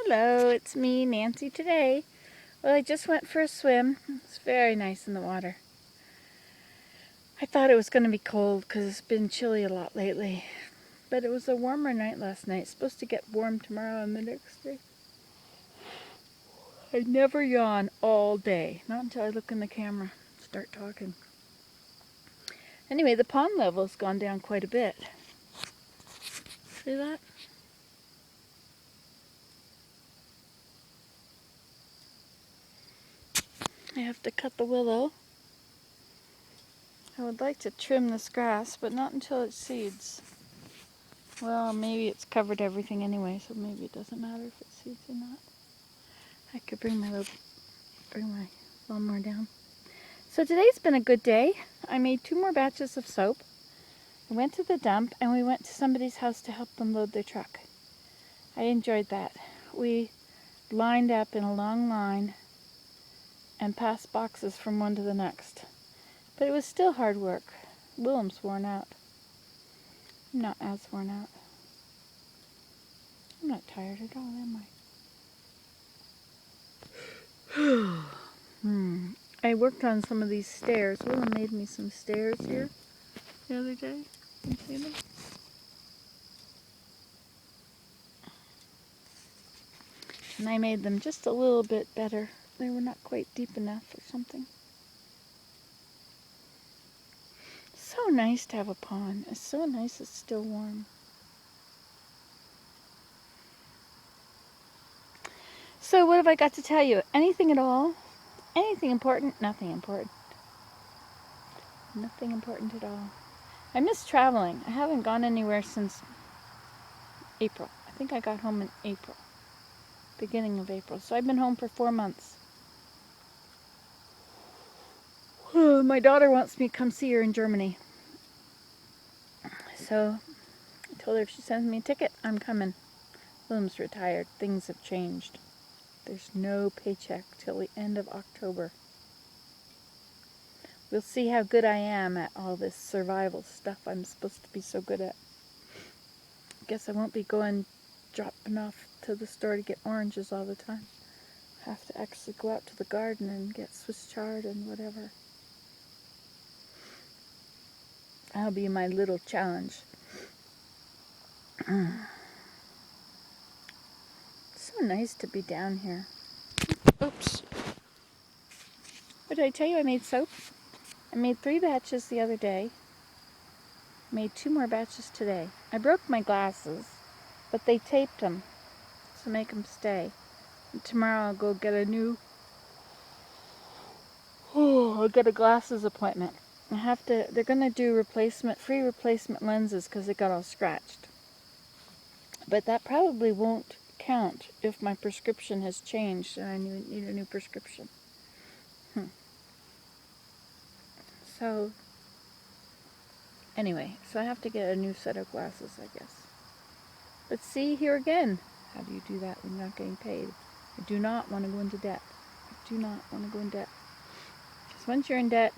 Hello, it's me, Nancy, today. Well, I just went for a swim. It's very nice in the water. I thought it was going to be cold because it's been chilly a lot lately. But it was a warmer night last night. It's supposed to get warm tomorrow and the next day. I never yawn all day. Not until I look in the camera and start talking. Anyway, the pond level has gone down quite a bit. See that? I have to cut the willow. I would like to trim this grass, but not until it seeds. Well, maybe it's covered everything anyway, so maybe it doesn't matter if it seeds or not. I could bring my lawnmower down. So today's been a good day. I made 2 more batches of soap. I went to the dump and we went to somebody's house to help them load their truck. I enjoyed that. We lined up in a long line and passed boxes from one to the next. But it was still hard work. Willem's worn out. I'm not as worn out. I'm not tired at all, am I? I worked on some of these stairs. Willem made me some stairs here the other day. Can you see them? And I made them just a little bit better. They were not quite deep enough or something. So nice to have a pond. It's so nice it's still warm. So what have I got to tell you? Anything at all? Anything important? Nothing important. Nothing important at all. I miss traveling. I haven't gone anywhere since April. I think I got home in April. Beginning of April. So I've been home for 4 months. My daughter wants me to come see her in Germany. So I told her if she sends me a ticket, I'm coming. Willem's retired. Things have changed. There's no paycheck till the end of October. We'll see how good I am at all this survival stuff I'm supposed to be so good at. Guess I won't be dropping off to the store to get oranges all the time. I have to actually go out to the garden and get Swiss chard and whatever. That'll be my little challenge. So nice to be down here. Oops. What did I tell you? I made soap. I made 3 batches the other day. Made 2 more batches today. I broke my glasses, but they taped them to make them stay. And tomorrow I'll go get I'll get a glasses appointment. They're gonna do free replacement lenses because they got all scratched. But that probably won't count if my prescription has changed and I need a new prescription. So, anyway, so I have to get a new set of glasses, I guess. But see, here again, how do you do that when you're not getting paid? I do not want to go into debt. I do not want to go in debt. Because once you're in debt,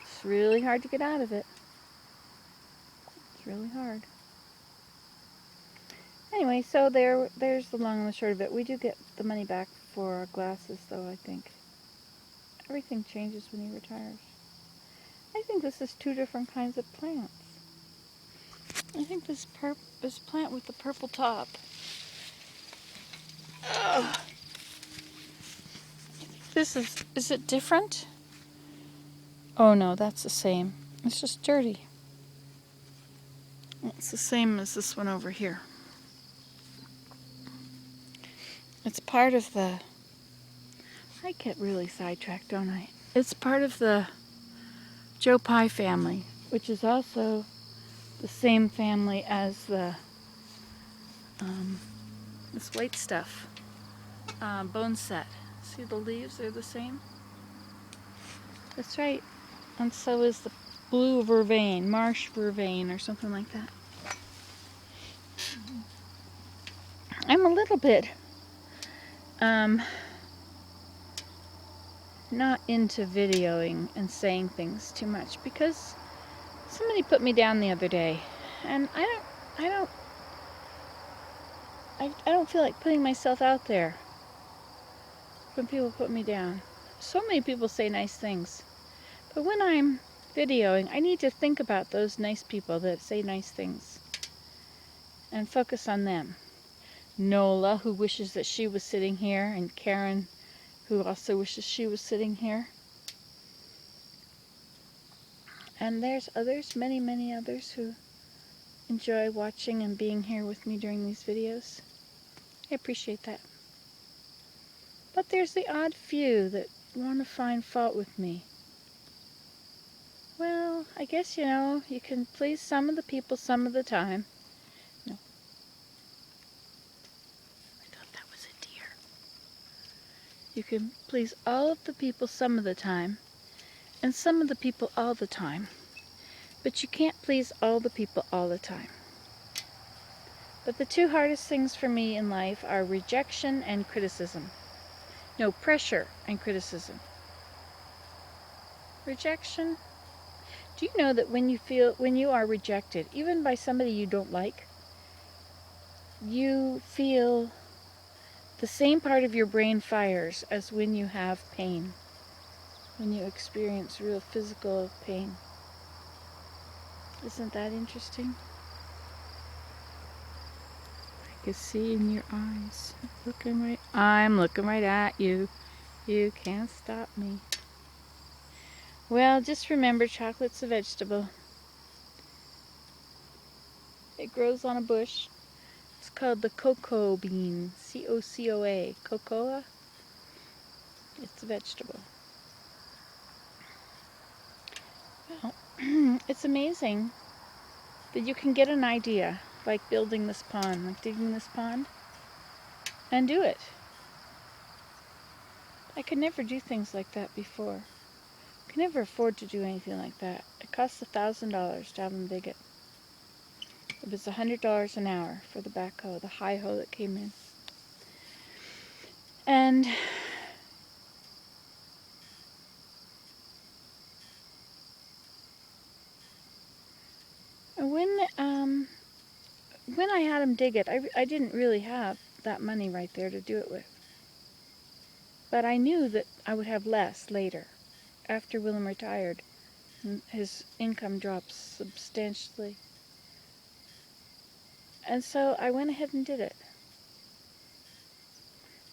it's really hard to get out of it. It's really hard. Anyway, so there's the long and the short of it. We do get the money back for our glasses, though, I think. Everything changes when he retires. I think this is 2 different kinds of plants. I think this plant with the purple top. Is it different? Oh no, that's the same. It's just dirty. It's the same as this one over here. It's part of the... I get really sidetracked, don't I? It's part of the Joe Pye family, which is also the same family as the this white stuff, bone set. See the leaves? They're the same. That's right. And so is the blue vervain, marsh vervain, or something like that. I'm a little bit not into videoing and saying things too much because somebody put me down the other day, and I don't I don't feel like putting myself out there when people put me down. So many people say nice things. But when I'm videoing, I need to think about those nice people that say nice things and focus on them. Nola, who wishes that she was sitting here, and Karen, who also wishes she was sitting here. And there's others, many, many others, who enjoy watching and being here with me during these videos. I appreciate that. But there's the odd few that want to find fault with me. Well, I guess, you can please some of the people some of the time. No. I thought that was a deer. You can please all of the people some of the time, and some of the people all the time. But you can't please all the people all the time. But the two hardest things for me in life are rejection and criticism. No, pressure and criticism. Rejection. Do you know that when you are rejected, even by somebody you don't like, you feel the same part of your brain fires as when you have pain, when you experience real physical pain. Isn't that interesting? I can see in your eyes. I'm looking right at you. You can't stop me. Well, just remember, chocolate's a vegetable. It grows on a bush. It's called the cocoa bean. C-O-C-O-A. Cocoa. It's a vegetable. Well, it's amazing that you can get an idea, like building this pond, like digging this pond, and do it. I could never do things like that before. I could never afford to do anything like that. It costs $1,000 to have them dig it. It was $100 an hour for the backhoe, the high hoe that came in. And when I had him dig it, I didn't really have that money right there to do it with. But I knew that I would have less later, after Willem retired. His income dropped substantially. And so I went ahead and did it.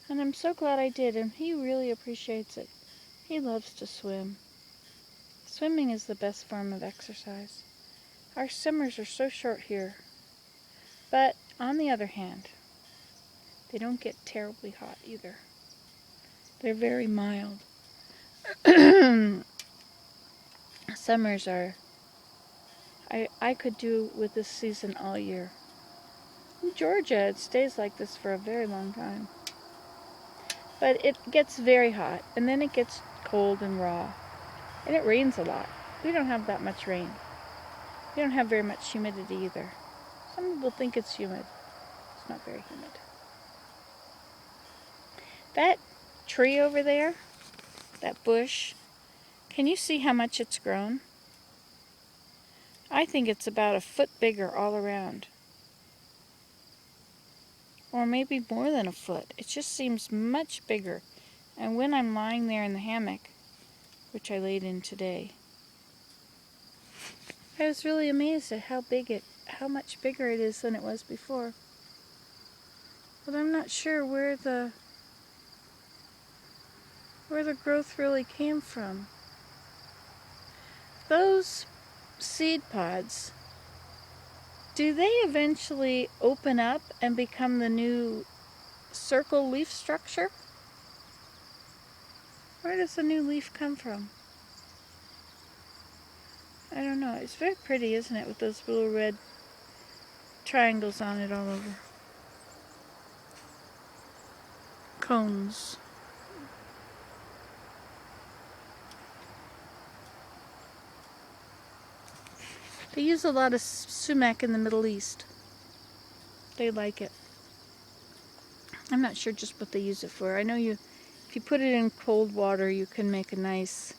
And I'm so glad I did, and he really appreciates it. He loves to swim. Swimming is the best form of exercise. Our summers are so short here. But on the other hand, they don't get terribly hot either. They're very mild. Summers are, I could do with this season all year. In Georgia, it stays like this for a very long time. But it gets very hot, and then it gets cold and raw. And it rains a lot. We don't have that much rain. We don't have very much humidity either. Some people think it's humid. It's not very humid. That tree over there, that bush, can you see how much it's grown? I think it's about a foot bigger all around. Or maybe more than a foot. It just seems much bigger. And when I'm lying there in the hammock, which I laid in today, I was really amazed at how much bigger it is than it was before. But I'm not sure where the growth really came from. Those seed pods, do they eventually open up and become the new circle leaf structure? Where does the new leaf come from? I don't know. It's very pretty, isn't it, with those little red triangles on it all over. Cones. They use a lot of sumac in the Middle East. They like it. I'm not sure just what they use it for. I know if you put it in cold water, you can make a nice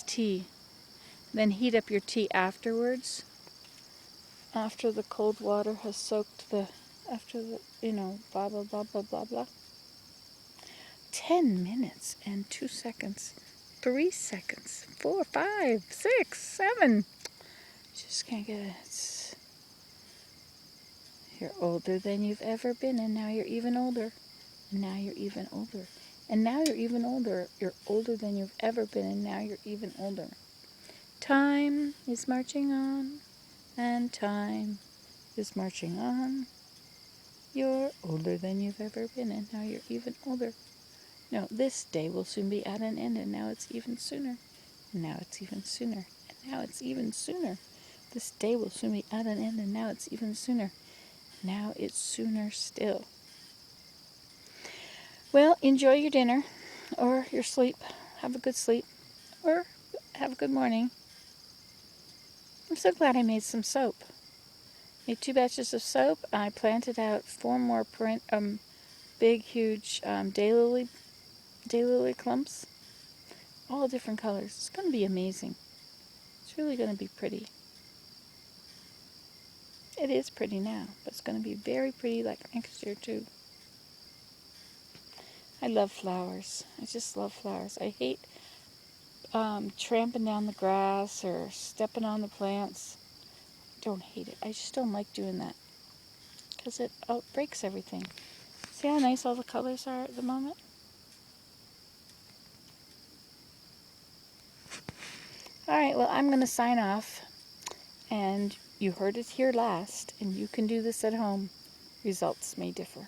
tea. Then heat up your tea afterwards, after the cold water has soaked the after the, blah, blah, blah, blah, blah, blah. 10 minutes and 2 seconds, 3 seconds, 4, 5, 6, 7. Just can't get it. You're older than you've ever been, and now you're even older. And now you're even older. And now you're even older. You're older than you've ever been, and now you're even older. Time is marching on, and time is marching on. You're older than you've ever been, and now you're even older. No, this day will soon be at an end, and now it's even sooner. And now it's even sooner. And now it's even sooner. This day will soon be at an end, and now it's even sooner. Now it's sooner still. Well, enjoy your dinner or your sleep. Have a good sleep or have a good morning. I'm so glad I made some soap. Made 2 batches of soap. I planted out 4 more big, huge daylily clumps. All different colors. It's going to be amazing. It's really going to be pretty. It is pretty now, but it's going to be very pretty like next year too. I love flowers. I just love flowers. I hate tramping down the grass or stepping on the plants. I don't hate it. I just don't like doing that because it breaks everything. See how nice all the colors are at the moment? All right, well, I'm going to sign off. And you heard it here last, and you can do this at home. Results may differ.